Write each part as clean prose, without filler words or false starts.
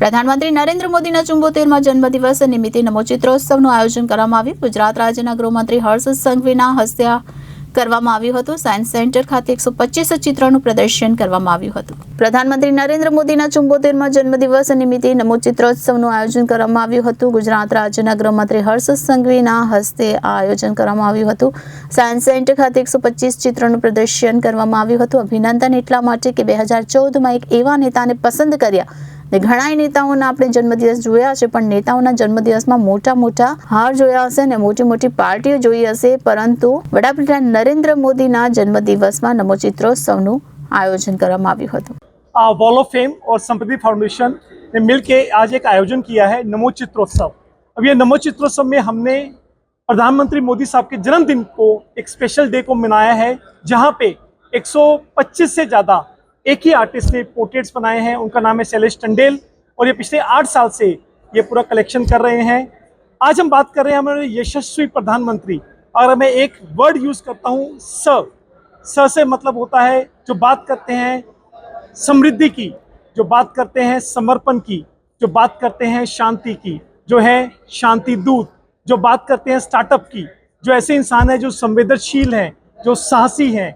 પ્રધાનમંત્રી નરેન્દ્ર મોદીના 74મા જન્મદિવસ નિમિત્તે નમો ચિત્રોત્સવનું આયોજન કરવામાં આવ્યું। ગુજરાત રાજ્યના ગૃહમંત્રી હર્ષ સંઘવીના હસ્તે કરવામાં આવ્યું હતું। સાયન્સ સેન્ટર ખાતે 125 ચિત્રોનું પ્રદર્શન કરવામાં આવ્યું હતું। પ્રધાનમંત્રી નરેન્દ્ર મોદીના 74મા જન્મદિવસ નિમિત્તે નમો ચિત્રોત્સવનું આયોજન કરવામાં આવ્યું હતું। ગુજરાત રાજ્યના ગૃહમંત્રી હર્ષ સંઘવીના હસ્તે આ આયોજન કરવામાં આવ્યું હતું। સાયન્સ સેન્ટર ખાતે 125 ચિત્રોનું પ્રદર્શન કરવામાં આવ્યું હતું। અભિનંદન એટલા માટે કે 2014માં એક એવા નેતાને પસંદ કર્યા। ઘણા નેતાઓના આપણે જન્મદિવસ જોયા છે, પણ નેતાઓના જન્મદિવસમાં મોટા હાર જોયા હશે અને મોટી પાર્ટીઓ જોઈ હશે, પરંતુ વડાપ્રધાન નરેન્દ્ર મોદીના જન્મદિવસમાં નમો ચિત્રોત્સવનું आयोजन કરવામાં આવ્યું હતું। वॉल ऑफ फेम और संपत्ति फाउंडेशन ने मिलकर आज एक आयोजन किया है नमो चित्रोत्सव। अब ये नमो चित्रोत्सव में हमने प्रधानमंत्री मोदी साहब के जन्मदिन को एक स्पेशल डे को मनाया है, जहाँ पे 125 से ज़्यादा एक ही आर्टिस्ट ने पोर्ट्रेट्स बनाए हैं। उनका नाम है शैलेश टंडेल और ये पिछले 8 साल से ये पूरा कलेक्शन कर रहे हैं। आज हम बात कर रहे हैं हमारे यशस्वी प्रधानमंत्री। अगर मैं एक वर्ड यूज़ करता हूँ, स से मतलब होता है जो बात करते हैं समृद्धि की, जो बात करते हैं समर्पण की, जो बात करते हैं शांति की, जो है शांति दूत, जो बात करते हैं स्टार्टअप की, जो ऐसे इंसान है जो संवेदनशील हैं, जो साहसी हैं।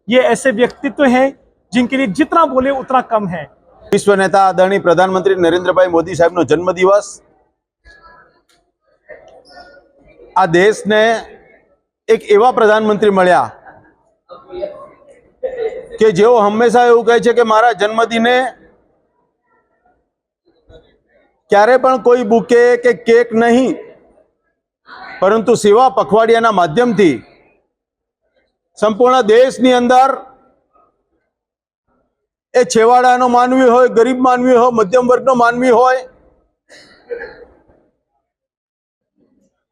ये ऐसे व्यक्तित्व हैं जिनके लिए जितना बोले उतना कम है। विश्व नेता आदरणीय प्रधानमंत्री नरेंद्र भाई मोदी साहब नो जन्मदिवस आ देश ने एक एवा प्रधानमंत्री मळ्या के जेओ हमेशा एवुं कहे छे के मारा जन्मदिने क्यारे पण कोई बुके के केक नहीं, परंतु सेवा पखवाडियाना माध्यमथी संपूर्ण देशनी अंदर ए छेवाड़ानो मानवी होय, गरीब मानवी हो, मध्यम वर्गनो मानवी होय,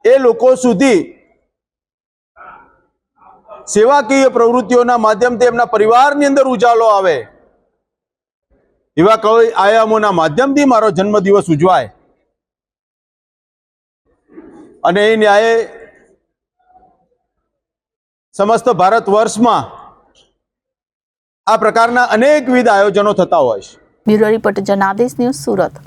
ए लोको सुधी सेवाकीय प्रवृत्तिओना माध्यमथी एमना परिवारनी अंदर उजालो आवे एवा कोई आयामोना माध्यमथी मारो जन्मदिवस उजवाय अने ए न्याय समस्त भारत वर्षमां आ प्रकारना अनेकविध आयोजनों थता होय छे। ब्यूरो रिपोर्ट जनादेश न्यूज, सूरत।